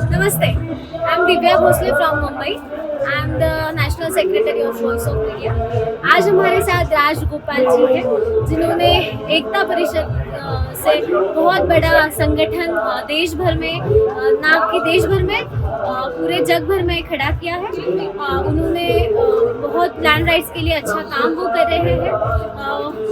Namaste. I'm Divya Bhosle from Mumbai. I'm the National Secretary of Voice of Media. आज हमारे साथ राज गोपाल जी हैं, जिन्होंने एकता परिषद से बहुत बड़ा संगठन देश भर में, ना कि देश भर में, पूरे जग भर में खड़ा किया है। उन्होंने बहुत लैंड राइट्स के लिए अच्छा काम वो कर रहे हैं।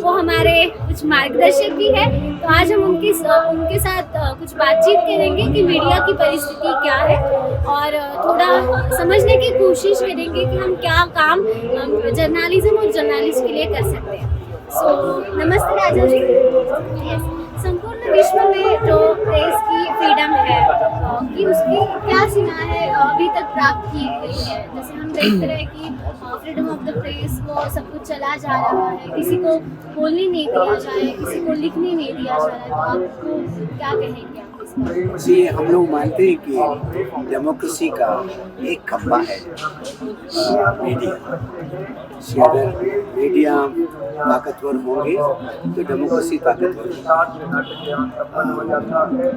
वो हमारे कुछ मार्गदर्शक भी है। तो आज हम उनके साथ कुछ बातचीत करेंगे कि मीडिया की परिस्थिति क्या है और थोड़ा समझने की कोशिश करेंगे कि हम क्या काम जर्नलिज्म और जर्नलिस्ट के लिए कर सकते हैं। नमस्ते राजा जी। संपूर्ण विश्व में जो प्रेस की फ्रीडम है कि उसकी क्या सीमा है अभी तक प्राप्त की गई है। जैसे हम देखते रहे कि फ्रीडम ऑफ द प्रेस वो सब कुछ चला जा रहा है, किसी को बोलने नहीं दिया जाए, किसी को लिखने नहीं दिया जा रहा है। तो आपको क्या कहेंगे आप इस पर? जी, हम लोग मानते हैं कि डेमोक्रेसी का एक खंभा है मीडिया। अगर मीडिया ताकतवर होंगे तो डेमोक्रेसी ताकतवर होगी।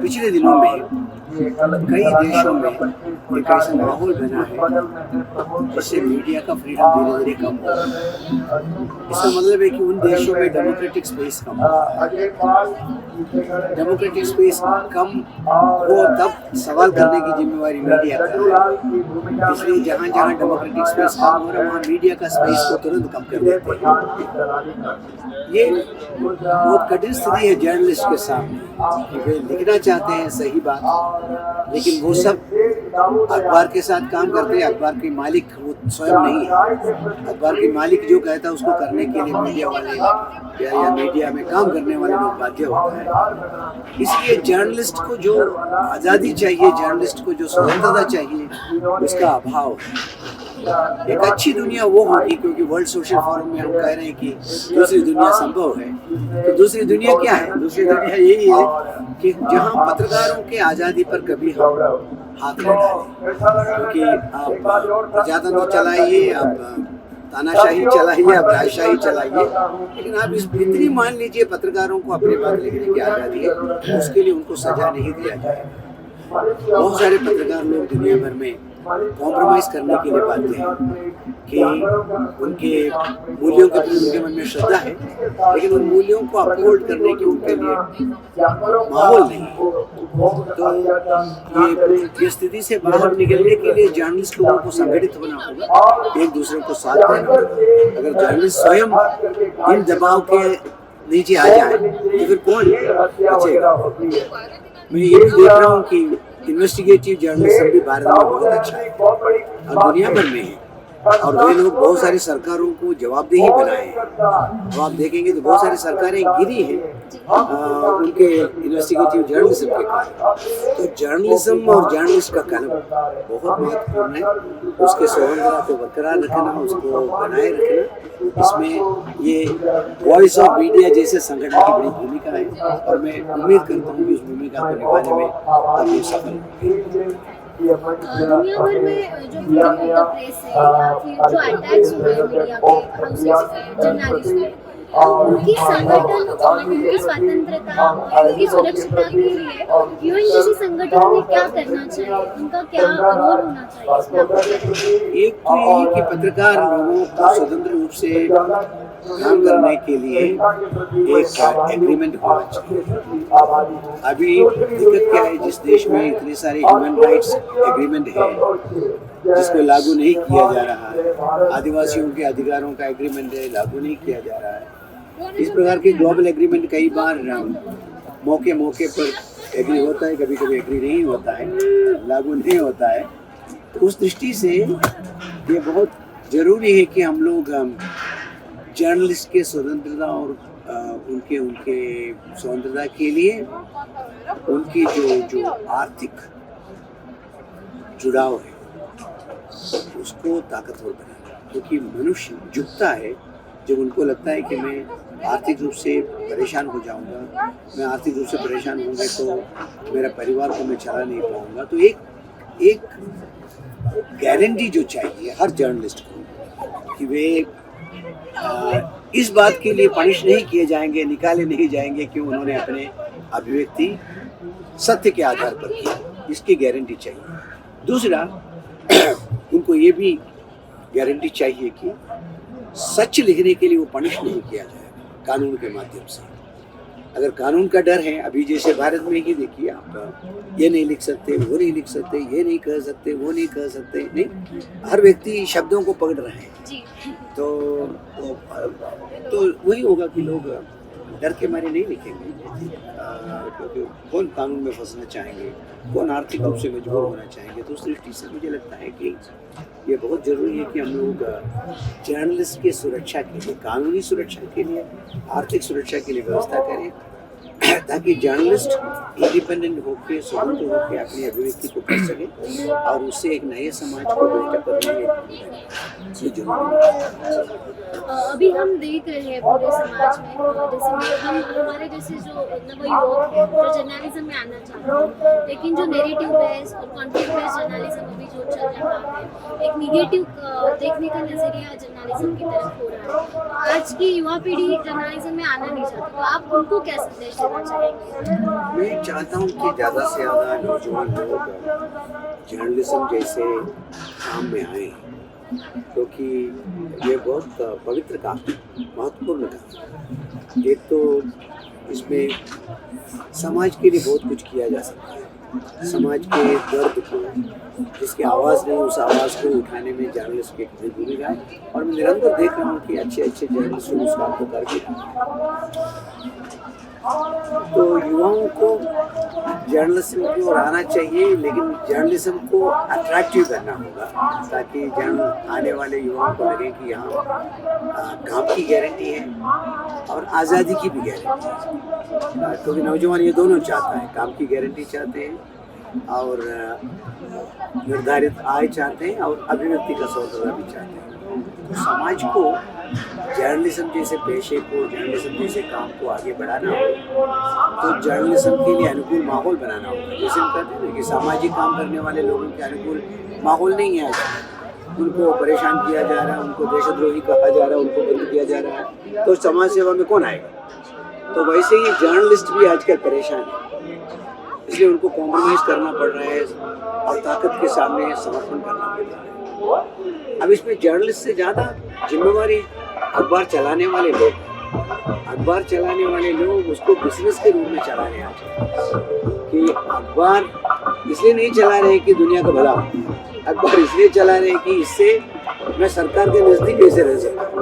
पिछले दिनों में कई देशों में एक ऐसा माहौल बना है जिससे मीडिया का फ्रीडम धीरे धीरे कम हो रहा है। इसका मतलब है कि उन देशों में डेमोक्रेटिक स्पेस कम हो रहा है। डेमोक्रेटिक स्पेस कम हो तब सवाल करने की जिम्मेवारी मीडिया का है। इसलिए जहाँ जहाँ डेमोक्रेटिक स्पेस कम हो रहा है वहाँ मीडिया का स्पेस को तुरंत कम कर देते हैं। ये बहुत कठिन स्थिति है जर्नलिस्ट के सामने कि वे लिखना चाहते हैं सही बात, लेकिन वो सब अखबार के साथ काम करते हैं। अखबार के मालिक वो स्वयं नहीं है। अखबार के मालिक जो कहता है उसको करने के लिए मीडिया वाले या मीडिया में काम करने वाले लोग बाध्य होता है। इसलिए जर्नलिस्ट को जो आज़ादी चाहिए, जर्नलिस्ट को जो स्वतंत्रता चाहिए, उसका अभाव है। एक अच्छी दुनिया वो होगी, क्योंकि वर्ल्ड सोशल फोरम में हम कह रहे हैं कि दूसरी दुनिया संभव है। तो दूसरी दुनिया क्या है? दूसरी दुनिया यही है कि जहां पत्रकारों के आज़ादी पर कभी हम हाथ न डालें। क्योंकि आप प्रजातंत्र चलाइए, आप तानाशाही चलाइए, आप राजशाही चलाइए, लेकिन आप इतनी मान लीजिए पत्रकारों को अपनी बात लिखने की आज़ादी है, उसके लिए उनको सजा नहीं दिया जाए। बहुत सारे पत्रकार लोग दुनिया भर में कॉम्प्रोमाइज करने के लिए बाध्य हैं कि उनके मूल्यों के प्रति उनके मन में श्रद्धा है, लेकिन उन मूल्यों को अपहोल्ड करने की उनके लिए माहौल नहीं है। तो ये स्थिति से बाहर निकलने के लिए जर्नलिस्ट लोगों को संगठित होना होगा, एक दूसरे को साथ देना होगा। अगर जर्नलिस्ट स्वयं इन दबाव के नीचे आ जाए तो फिर कौन बचेगा? मैं ये भी देख रहा हूँ कि इन्वेस्टिगेटिव जर्नलिज्म भी भारत में बहुत अच्छा है और दुनिया भर में है। और वे लोग बहुत सारी सरकारों को जवाबदेही बनाए हैं। तो आप देखेंगे तो बहुत सारी सरकारें गिरी हैं उनके इन्वेस्टिगेटिव जर्नलिज्म के कारण। तो जर्नलिज्म और जर्नलिस्ट का कलम बहुत महत्वपूर्ण है। उसके स्वतंत्रता को बरकरार रखना, उसको बनाए रखना, इसमें ये वॉइस ऑफ मीडिया जैसे संगठन की बड़ी भूमिका है। और मैं उम्मीद करता हूँ कि उस भूमिका को निभाने में आप ये सफल होंगे। दुनिया भर में जो फ्रीडम ऑफ द प्रेस है या फिर जो अटैक्स हो रहे हैं मीडिया के हाउसेस पे, जर्नलिस्ट पे, उनकी संगठन, उनकी स्वतंत्रता, उनकी सुरक्षितता के लिए यूएन जैसी संगठन में क्या करना चाहिए, उनका क्या रोल होना चाहिए? एक तो यही कि पत्रकार लोगों को स्वतंत्र रूप से काम करने के लिए एक एग्रीमेंट होना चाहिए। अभी दिक्कत क्या है, जिस देश में इतने सारे ह्यूमन राइट्स एग्रीमेंट है जिसको लागू नहीं किया जा रहा है, आदिवासियों के अधिकारों का एग्रीमेंट है, लागू नहीं किया जा रहा है। इस प्रकार के ग्लोबल एग्रीमेंट कई बार मौके पर एग्री होता है, कभी कभी एग्री नहीं होता है, लागू नहीं होता है। तो उस दृष्टि से ये बहुत ज़रूरी है कि हम लोग जर्नलिस्ट के स्वतंत्रता और उनके स्वतंत्रता के लिए उनकी जो आर्थिक जुड़ाव है उसको ताकतवर बनाना। क्योंकि मनुष्य झुकता है जब उनको लगता है कि मैं आर्थिक रूप से परेशान हो जाऊंगा, मैं आर्थिक रूप से परेशान होंगे तो मेरा परिवार को मैं चला नहीं पाऊंगा। तो एक गारंटी जो चाहिए हर जर्नलिस्ट को कि वे इस बात के लिए पनिश नहीं किए जाएंगे, निकाले नहीं जाएंगे कि उन्होंने अपने अभिव्यक्ति सत्य के आधार पर किया, इसकी गारंटी चाहिए। दूसरा, उनको ये भी गारंटी चाहिए कि सच लिखने के लिए वो पनिश नहीं किया जाएगा कानून के माध्यम से। अगर कानून का डर है, अभी जैसे भारत में ही देखिए आप, ये नहीं लिख सकते, वो नहीं लिख सकते, ये नहीं कह सकते, वो नहीं कह सकते, नहीं, हर व्यक्ति शब्दों को पकड़ रहे हैं। जी। तो वही होगा कि लोग डर के मारे नहीं लिखेंगे, क्योंकि कौन कानून में फंसना चाहेंगे, कौन आर्थिक रूप से मजबूर होना चाहेंगे। तो उस दृष्टि से मुझे लगता है कि ये बहुत ज़रूरी है कि हम लोग जर्नलिस्ट की सुरक्षा के लिए, कानूनी सुरक्षा के लिए, आर्थिक सुरक्षा के लिए व्यवस्था करें, ताकि जर्नलिस्ट इंडिपेंडेंट होकर, स्वतंत्र होकर अपनी अभिव्यक्ति को कर सके और उससे एक नए समाज को बेहतर करने में अभी हम देख रहे हैं पूरे समाज में, जैसे हम हमारे जैसे जो नवयुवक हैं जो जर्नलिज्म में आना चाहते हैं, लेकिन जो नेरेटिव बेस्ड और कॉन्फ्लिक्ट बेस्ड जर्नलिज्म अभी जो चल रहा है, एक निगेटिव देखने का नजरिया जर्नलिज्म की तरफ हो रहा है। आज की युवा पीढ़ी जर्नलिज्म में आना नहीं चाहती, तो आप उनको क्या संदेश देना चाहेंगे? मैं चाहता हूँ कि ज़्यादा से ज़्यादा नौजवान लोग जर्नलिज्म जैसे काम में आए, क्योंकि ये बहुत पवित्र काम है, महत्वपूर्ण काम है। एक तो इसमें समाज के लिए बहुत कुछ किया जा सकता है, समाज के दर्द को, जिसकी आवाज़ नहीं, उस आवाज़ को उठाने में जर्नलिस्ट की कितनी भूमिका है। और मैं निरंतर देख रहा हूँ कि अच्छे अच्छे जर्नलिस्ट उस काम को कर भी रहे हैं। तो युवाओं को जर्नलिज्म की ओर आना चाहिए, लेकिन जर्नलिज्म को अट्रैक्टिव करना होगा, ताकि आने वाले युवाओं को लगे कि यहाँ काम की गारंटी है और आज़ादी की भी गारंटी है। क्योंकि नौजवान ये दोनों चाहता है, काम की गारंटी चाहते हैं और निर्धारित आय चाहते हैं और अभिव्यक्ति का स्वतंत्रता भी चाहते हैं। तो समाज को जर्नलिज्म जैसे पेशे को, जर्नलिज्म जैसे काम को आगे बढ़ाना हो तो जर्नलिज्म के लिए अनुकूल माहौल बनाना होगा। जैसे हम कहते हैं कि सामाजिक काम करने वाले लोगों के अनुकूल माहौल नहीं है, उनको परेशान किया जा रहा है, उनको देशद्रोही कहा जा रहा है, उनको बंद किया जा रहा है, तो समाज सेवा में कौन आएगा? तो वैसे ही जर्नलिस्ट भी आजकल परेशान है, इसलिए उनको कॉम्प्रोमाइज़ करना पड़ रहा है और ताकत के सामने समर्पण करना पड़ रहा है। अब इसमें जर्नलिस्ट से ज़्यादा जिम्मेवारी अखबार चलाने वाले लोग, अखबार चलाने वाले लोग उसको बिजनेस के रूप में चला रहे हैं कि अखबार इसलिए नहीं चला रहे कि दुनिया का भला, अखबार इसलिए चला रहे कि इससे मैं सरकार के नज़दीक कैसे रह सकता हूँ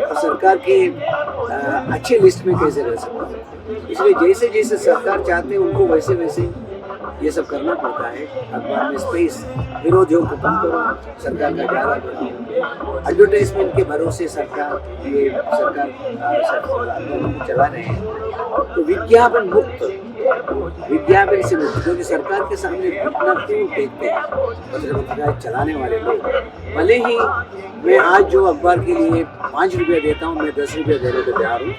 और सरकार के अच्छे लिस्ट में कैसे रह सकता हूँ। इसलिए जैसे जैसे सरकार चाहते हैं उनको वैसे वैसे ये सब करना पड़ता है। अखबार में स्पेस, विरोधियों को कम करो, सरकार का ज़्यादा बढ़ाओ। एडवर्टाइजमेंट के भरोसे सरकार ये सरकार को चला रहे हैं। तो विज्ञापन मुक्त, विज्ञापन से मुक्त, क्योंकि सरकार के सामने इतना क्यों देखते हैं पत्रिका चलाने वाले लोग। भले ही मैं आज जो अखबार के लिए 5 रुपये देता हूँ, मैं 10 रुपये देने को तैयार हूँ,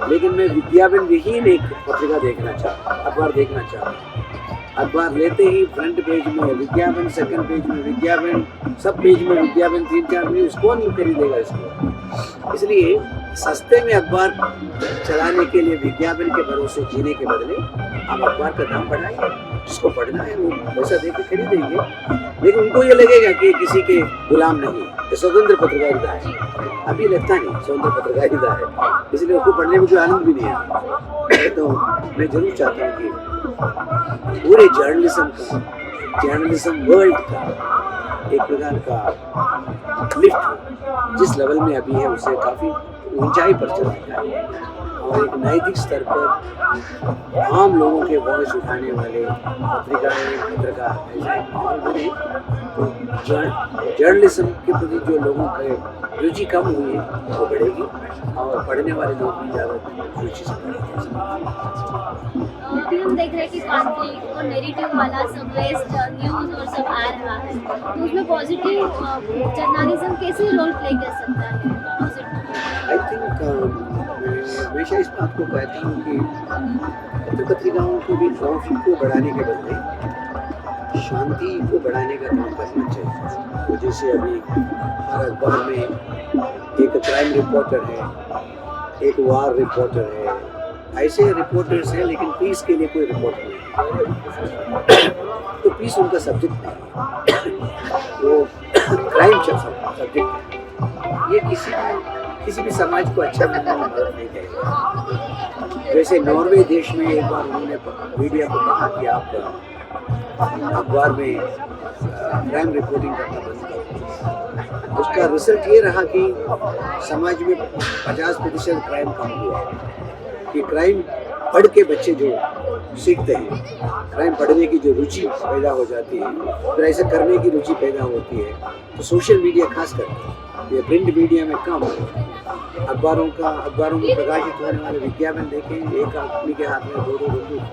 लेकिन मैं विज्ञापन विहीन एक पत्रिका देखना चाहता हूँ, अखबार देखना चाहता हूँ। अखबार लेते ही फ्रंट पेज में विज्ञापन, सेकंड पेज में विज्ञापन, सब पेज में विज्ञापन, 3-4 न्यूज़, कौन खरीदेगा इसको? इसलिए सस्ते में अखबार चलाने के लिए विज्ञापन के भरोसे जीने के बदले आप अखबार का दाम बढ़ाइए, जिसको पढ़ना है वो पैसा दे के खरीदेंगे, लेकिन उनको ये लगेगा कि किसी के गुलाम नहीं, ये स्वतंत्र पत्रकारिता है। अभी लगता नहीं स्वतंत्र पत्रकारिता है, इसलिए उसको पढ़ने में कोई आनंद भी नहीं आता। तो मैं जरूर चाहता हूँ कि पूरे जर्नलिज्म वर्ल्ड का एक प्रकार का लिफ्ट जिस लेवल में अभी है उससे काफ़ी ऊंचाई पर चला गया और एक नैतिक स्तर पर आम लोगों के वॉइस उठाने वाले पत्रकार ऐसा एक माहौल बने तो जर्नलिज्म के प्रति जो लोगों की रुचि कम हुई है वो बढ़ेगी और पढ़ने वाले लोग भी ज़्यादा रुचि से पढ़ेंगे। अभी हम देख रहे हैं कि कॉन्फ्लिक्ट और नेरेटिव वाला सब बेस्ड न्यूज़ और सब आ रहा है, तो उसमें पॉजिटिव जर्नलिज्म कैसे रोल प्ले कर सकता है? आई थिंक मैं हमेशा इस बात को कहता हूँ कि पत्रिकाओं को भी कॉन्फ्लिक्ट को बढ़ाने के बदले शांति को बढ़ाने का काम करना चाहिए। तो जैसे अभी हर अखबार में एक क्राइम रिपोर्टर है, एक वार रिपोर्टर है, ऐसे रिपोर्टर्स हैं लेकिन पीस के लिए कोई रिपोर्ट नहीं। तो पीस उनका सब्जेक्ट नहीं है, वो क्राइम सब्जेक्ट है। ये किसी भी समाज को अच्छा बनने में मदद नहीं करेगा। जैसे नॉर्वे देश में एक बार उन्होंने मीडिया को कहा कि आप अखबार में क्राइम रिपोर्टिंग करना बंद करो। उसका रिजल्ट ये रहा कि समाज में 50% क्राइम कम हुआ। कि क्राइम पढ़ के बच्चे जो सीखते हैं, क्राइम पढ़ने की जो रुचि पैदा हो जाती है, फिर ऐसे करने की रुचि पैदा होती है, तो सोशल मीडिया खास करके ये प्रिंट मीडिया में कम, अखबारों में प्रकाशित होने वाले विज्ञापन देखें, एक आदमी के हाथ में 2 बंदूक,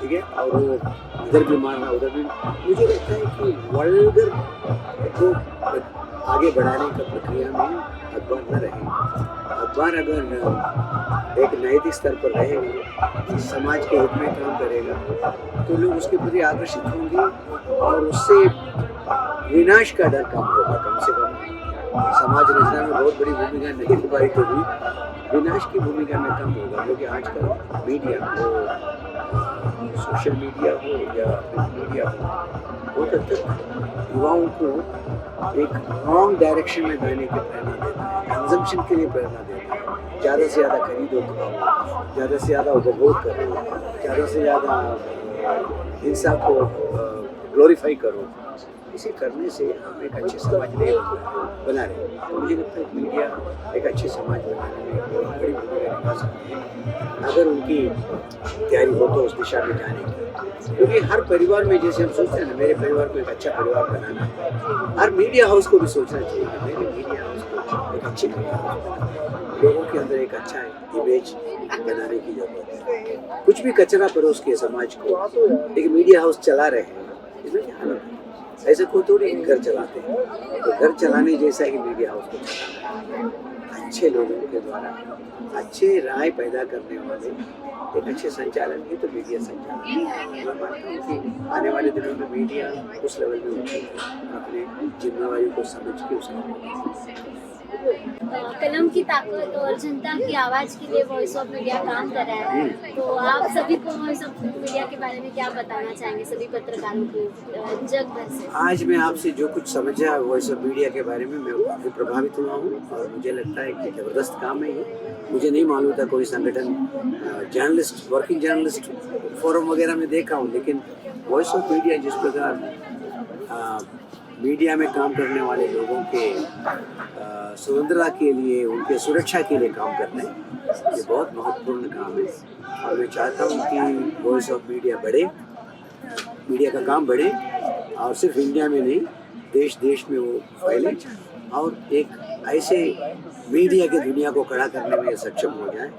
ठीक है, और वो इधर भी मारना उधर भी। मुझे लगता है कि वल्गर को आगे बढ़ाने का प्रक्रिया में अखबार न रहे। अखबार अगर एक नैतिक स्तर पर रहेगा, समाज के हित में काम करेगा, तो लोग उसके प्रति आकर्षित होंगे और उससे विनाश का डर कम होगा। कम से कम समाज रचना में बहुत बड़ी भूमिका नहीं निभाई तो भी विनाश की भूमिका में कम होगा। क्योंकि आजकल मीडिया हो, सोशल मीडिया हो या प्रिंट मीडिया हो, बहुत हद तक युवाओं को एक रॉन्ग डायरेक्शन में जाने की प्रेरणा देता है, कंजम्पशन के लिए प्रेरणा देता है। ज़्यादा से ज़्यादा खरीदो, खाओ, ज़्यादा से ज़्यादा उपभोग करो, ज़्यादा से ज़्यादा हिंसा को ग्लोरीफाई करो। इसे करने से हम एक अच्छे समाज नहीं बना रहे। तो मुझे लगता है कि मीडिया एक अच्छे समाज बनाने में बड़ी भूमिका निभा सकती है अगर उनकी तैयारी हो तो उस दिशा में जाने की। क्योंकि हर परिवार में, जैसे हम सोचते हैं ना, मेरे परिवार को एक अच्छा परिवार बनाना है, हर मीडिया हाउस को भी सोचना चाहिए कि मेरे मीडिया हाउस को एक अच्छे मीडिया हाउस बनाना है। लोगों के अंदर एक अच्छा इमेज बनाने की जरूरत है। कुछ भी कचरा परोस के समाज को एक मीडिया हाउस चला रहे हैं, इसमें क्या हालत है? ऐसे कोई थोड़ी घर चलाते हैं, तो घर चलाने जैसा ही मीडिया हाउस को चलाना है। अच्छे लोगों के द्वारा अच्छे राय पैदा करने वाले एक अच्छे संचालन ही तो मीडिया संचालन है। मैं मानता हूँ कि आने वाले दिनों में मीडिया उस लेवल में उठेगी, अपने जिम्मेवारी को समझ के उसका कलम की ताकत और जनता की आवाज़ के लिए वॉइस ऑफ मीडिया काम कर रहा है। तो आप सभी को वॉइस ऑफ मीडिया के बारे में क्या बताना चाहेंगे, सभी पत्रकारों को जग भर से? आज मैं आपसे जो कुछ समझा वॉइस ऑफ मीडिया के बारे में, मैं काफ़ी प्रभावित हुआ हूँ और मुझे लगता है कि ज़बरदस्त काम है ये। मुझे नहीं मालूम था कोई संगठन, जर्नलिस्ट, वर्किंग जर्नलिस्ट फोरम वगैरह में देखा हूँ, लेकिन वॉइस ऑफ मीडिया जिस प्रकार मीडिया में काम करने वाले लोगों के स्वतंत्रता के लिए, उनके सुरक्षा के लिए काम करना है, ये बहुत महत्वपूर्ण काम है। और मैं चाहता हूँ कि वॉइस ऑफ मीडिया बढ़े, मीडिया का काम बढ़े, और सिर्फ इंडिया में नहीं, देश देश में वो फैले और एक ऐसे मीडिया की दुनिया को खड़ा करने में सक्षम हो जाए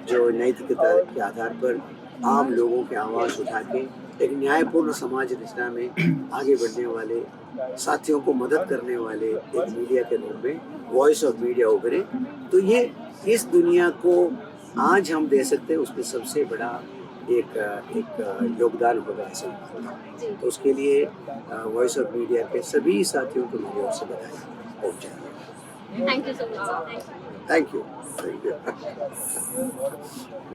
जो नैतिकता के आधार पर आम लोगों की आवाज़ उठा के एक न्यायपूर्ण समाज रचना में आगे बढ़ने वाले साथियों को मदद करने वाले एक मीडिया के रूप में वॉइस ऑफ मीडिया उभरे। तो ये इस दुनिया को आज हम दे सकते हैं, उसमें सबसे बड़ा एक योगदान होगा ऐसा। तो उसके लिए वॉइस ऑफ मीडिया के सभी साथियों को मेरी ओर से बधाई पहुँचाएंगे। Thank you so much. Thank you.